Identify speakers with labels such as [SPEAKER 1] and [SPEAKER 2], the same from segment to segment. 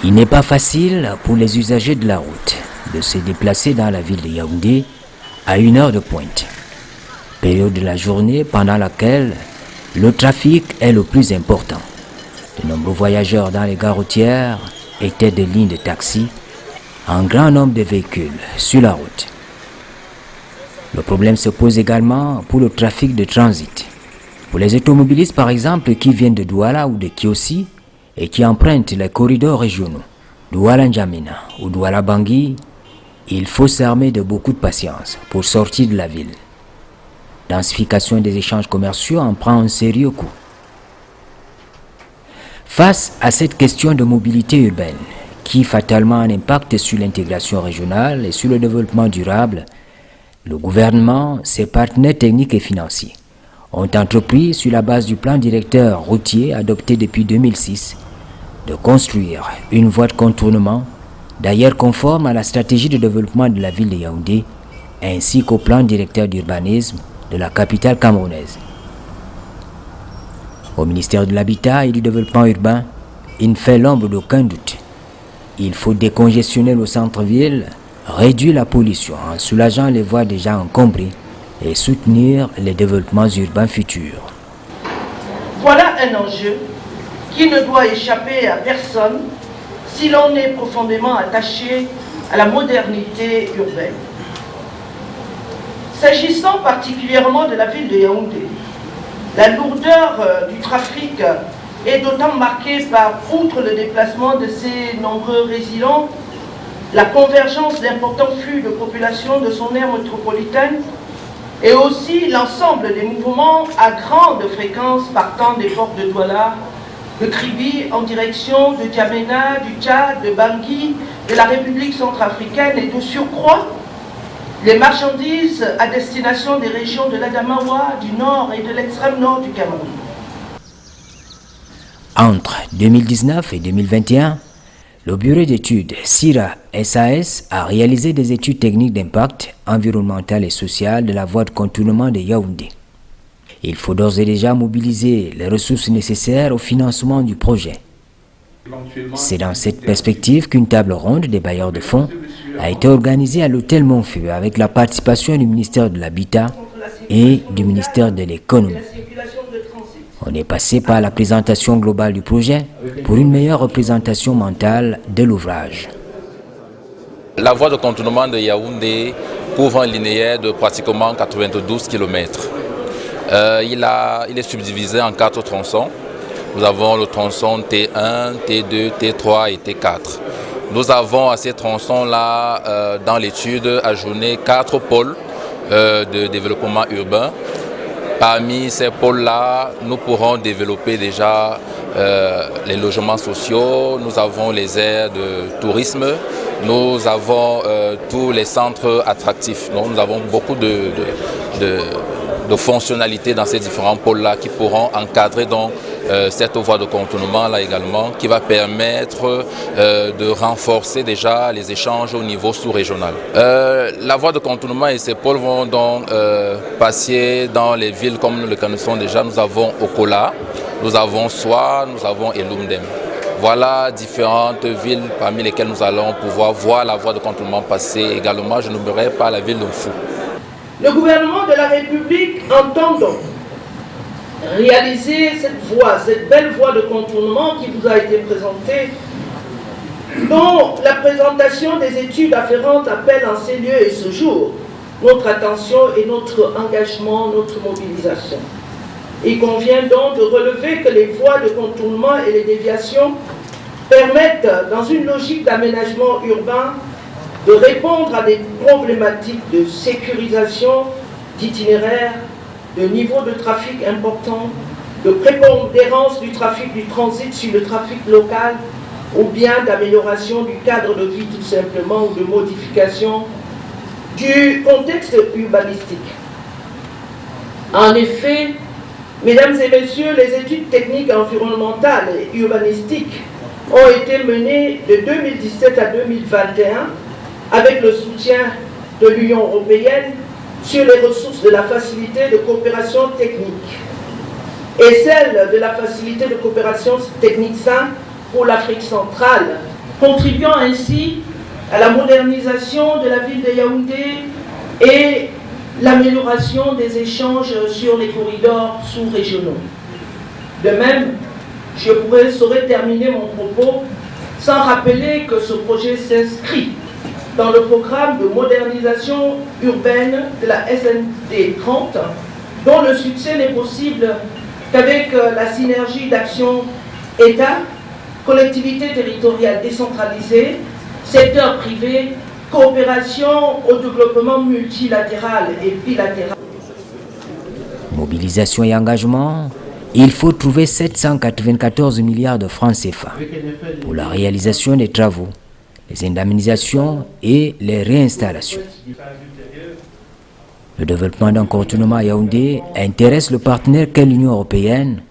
[SPEAKER 1] Il n'est pas facile pour les usagers de la route de se déplacer dans la ville de Yaoundé à une heure de pointe, période de la journée pendant laquelle le trafic est le plus important. De nombreux voyageurs dans les gares routières étaient des lignes de taxi, un grand nombre de véhicules sur la route. Le problème se pose également pour le trafic de transit. Pour les automobilistes par exemple qui viennent de Douala ou de Kiossi et qui empruntent les corridors régionaux, Douala-N'Djamena ou Douala-Bangui, il faut s'armer de beaucoup de patience pour sortir de la ville. Densification des échanges commerciaux en prend un sérieux coup. Face à cette question de mobilité urbaine, qui fatalement a un impact sur l'intégration régionale et sur le développement durable, le gouvernement, ses partenaires techniques et financiers, ont entrepris, sur la base du plan directeur routier adopté depuis 2006, de construire une voie de contournement, d'ailleurs conforme à la stratégie de développement de la ville de Yaoundé, ainsi qu'au plan directeur d'urbanisme de la capitale camerounaise. Au ministère de l'Habitat et du Développement urbain, il ne fait l'ombre d'aucun doute. Il faut décongestionner le centre-ville, réduire la pollution en soulageant les voies déjà encombrées et soutenir les développements urbains futurs.
[SPEAKER 2] Voilà un enjeu qui ne doit échapper à personne si l'on est profondément attaché à la modernité urbaine. S'agissant particulièrement de la ville de Yaoundé, la lourdeur du trafic est d'autant marquée par, outre le déplacement de ses nombreux résidents, la convergence d'importants flux de population de son aire métropolitaine et aussi l'ensemble des mouvements à grande fréquence partant des ports de Douala, de Kribi en direction de N'Djamena, du Tchad, de Bangui, de la République centrafricaine et de surcroît les marchandises à destination des régions de l'Adamawa, du nord et de l'extrême nord du Cameroun.
[SPEAKER 1] Entre 2019 et 2021, le bureau d'études CIRA SAS a réalisé des études techniques d'impact environnemental et social de la voie de contournement de Yaoundé. Il faut d'ores et déjà mobiliser les ressources nécessaires au financement du projet. C'est dans cette perspective qu'une table ronde des bailleurs de fonds a été organisée à l'hôtel Montfeu avec la participation du ministère de l'Habitat et du ministère de l'Économie. On est passé par la présentation globale du projet pour une meilleure représentation mentale de l'ouvrage.
[SPEAKER 3] La voie de contournement de Yaoundé couvre un linéaire de pratiquement 92 km. Il est subdivisé en 4 tronçons. Nous avons le tronçon T1, T2, T3 et T4. Nous avons à ces tronçons-là, dans l'étude, ajourné 4 pôles de développement urbain. Parmi ces pôles-là, nous pourrons développer déjà les logements sociaux, nous avons les aires de tourisme, nous avons tous les centres attractifs. Donc, nous avons beaucoup de fonctionnalités dans ces différents pôles-là qui pourront encadrer donc cette voie de contournement là également qui va permettre de renforcer déjà les échanges au niveau sous-régional. La voie de contournement et ces pôles vont donc passer dans les villes comme nous le connaissons déjà. Nous avons Okola, nous avons Soa, nous avons Elumdem. Voilà différentes villes parmi lesquelles nous allons pouvoir voir la voie de contournement passer également. Je n'oublierai pas la ville de Mfou.
[SPEAKER 2] Le gouvernement de la République entend donc réaliser cette voie, cette belle voie de contournement qui vous a été présentée, dont la présentation des études afférentes appelle en ces lieux et ce jour notre attention et notre engagement, notre mobilisation. Il convient donc de relever que les voies de contournement et les déviations permettent, dans une logique d'aménagement urbain, de répondre à des problématiques de sécurisation d'itinéraires, de niveau de trafic important, de prépondérance du trafic du transit sur le trafic local, ou bien d'amélioration du cadre de vie tout simplement, ou de modification du contexte urbanistique. En effet, mesdames et messieurs, les études techniques environnementales et urbanistiques ont été menées de 2017 à 2021 avec le soutien de l'Union européenne sur les ressources de la facilité de coopération technique et celle de la facilité de coopération technique simple pour l'Afrique centrale contribuant ainsi à la modernisation de la ville de Yaoundé et l'amélioration des échanges sur les corridors sous-régionaux. De même, je ne saurais terminer mon propos sans rappeler que ce projet s'inscrit dans le programme de modernisation urbaine de la SND 30, dont le succès n'est possible qu'avec la synergie d'action État, collectivités territoriales décentralisées, secteur privé, coopération au développement multilatéral et bilatéral.
[SPEAKER 1] Mobilisation et engagement, il faut trouver 794 milliards de francs CFA pour la réalisation des travaux, les indemnisations et les réinstallations. Le développement d'un contournement à Yaoundé intéresse le partenaire qu'est l'Union européenne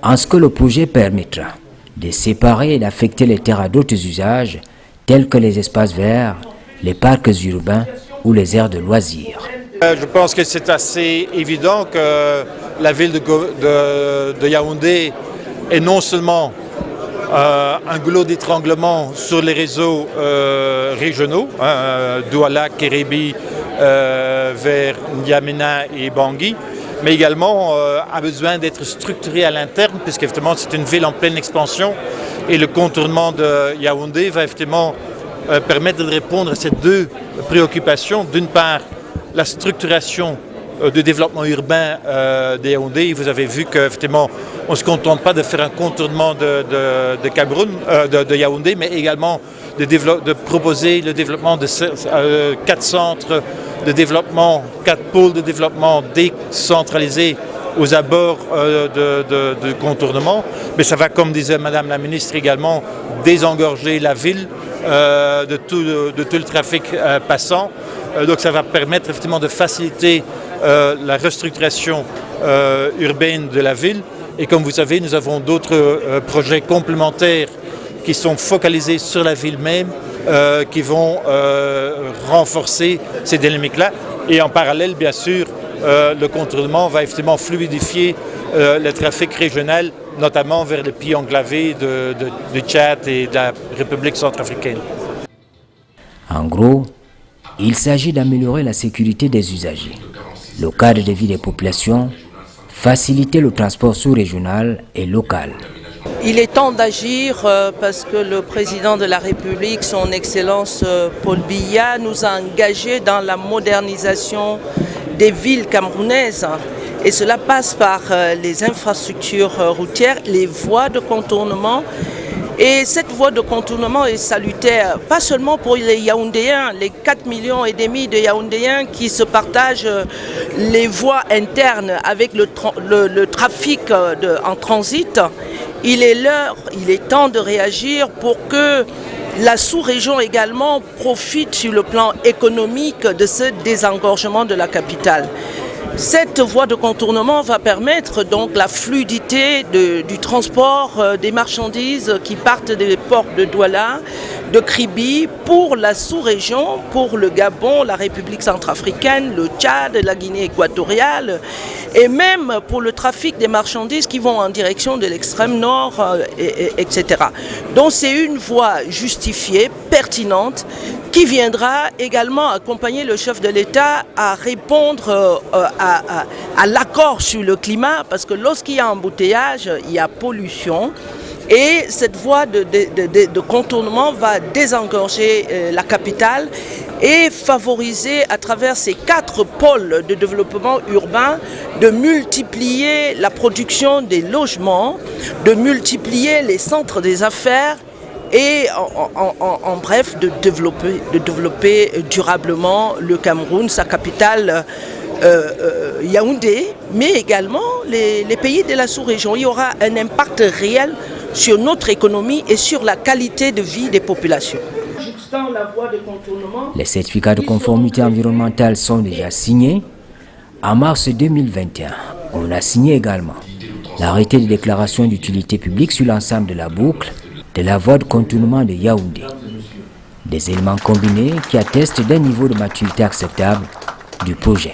[SPEAKER 1] en ce que le projet permettra de séparer et d'affecter les terres à d'autres usages tels que les espaces verts, les parcs urbains ou les aires de loisirs.
[SPEAKER 4] Je pense que c'est assez évident que la ville de Yaoundé est non seulement un goulot d'étranglement sur les réseaux régionaux, Douala, Kérébi, vers N'Djamena et Bangui, mais également a besoin d'être structuré à l'interne, puisqu'effectivement c'est une ville en pleine expansion et le contournement de Yaoundé va effectivement permettre de répondre à ces deux préoccupations. D'une part, la structuration du développement urbain de Yaoundé. Vous avez vu qu'effectivement, on ne se contente pas de faire un contournement de Cameroun, de Yaoundé, mais également de proposer le développement de 4 centres de développement, 4 pôles de développement décentralisés aux abords de contournement. Mais ça va, comme disait Madame la Ministre également, désengorger la ville de tout le trafic passant. Donc ça va permettre effectivement de faciliter la restructuration urbaine de la ville. Et comme vous savez, nous avons d'autres projets complémentaires qui sont focalisés sur la ville même, qui vont renforcer ces dynamiques-là. Et en parallèle, bien sûr, le contournement va effectivement fluidifier le trafic régional, notamment vers les pays enclavés du Tchad et de la République centrafricaine.
[SPEAKER 1] En gros, il s'agit d'améliorer la sécurité des usagers, le cadre de vie des populations, faciliter le transport sous-régional et local.
[SPEAKER 5] Il est temps d'agir parce que le président de la République, son Excellence Paul Biya, nous a engagés dans la modernisation des villes camerounaises. Et cela passe par les infrastructures routières, les voies de contournement. Et cette voie de contournement est salutaire, pas seulement pour les Yaoundéens, les 4,5 millions de Yaoundéens qui se partagent les voies internes avec le trafic en transit. Il est temps de réagir pour que la sous-région également profite sur le plan économique de ce désengorgement de la capitale. Cette voie de contournement va permettre donc la fluidité du transport des marchandises qui partent des ports de Douala, de Kribi pour la sous-région, pour le Gabon, la République centrafricaine, le Tchad, la Guinée équatoriale et même pour le trafic des marchandises qui vont en direction de l'extrême nord, etc. Donc c'est une voie justifiée, pertinente, qui viendra également accompagner le chef de l'État à répondre à l'accord sur le climat, parce que lorsqu'il y a embouteillage, il y a pollution. Et cette voie de contournement va désengorger la capitale et favoriser à travers ces 4 pôles de développement urbain de multiplier la production des logements, de multiplier les centres des affaires et en bref de développer durablement le Cameroun, sa capitale Yaoundé, mais également les pays de la sous-région. Il y aura un impact réel sur notre économie et sur la qualité de vie des populations.
[SPEAKER 1] Les certificats de conformité environnementale sont déjà signés. En mars 2021, on a signé également l'arrêté de déclaration d'utilité publique sur l'ensemble de la boucle de la voie de contournement de Yaoundé. Des éléments combinés qui attestent d'un niveau de maturité acceptable du projet.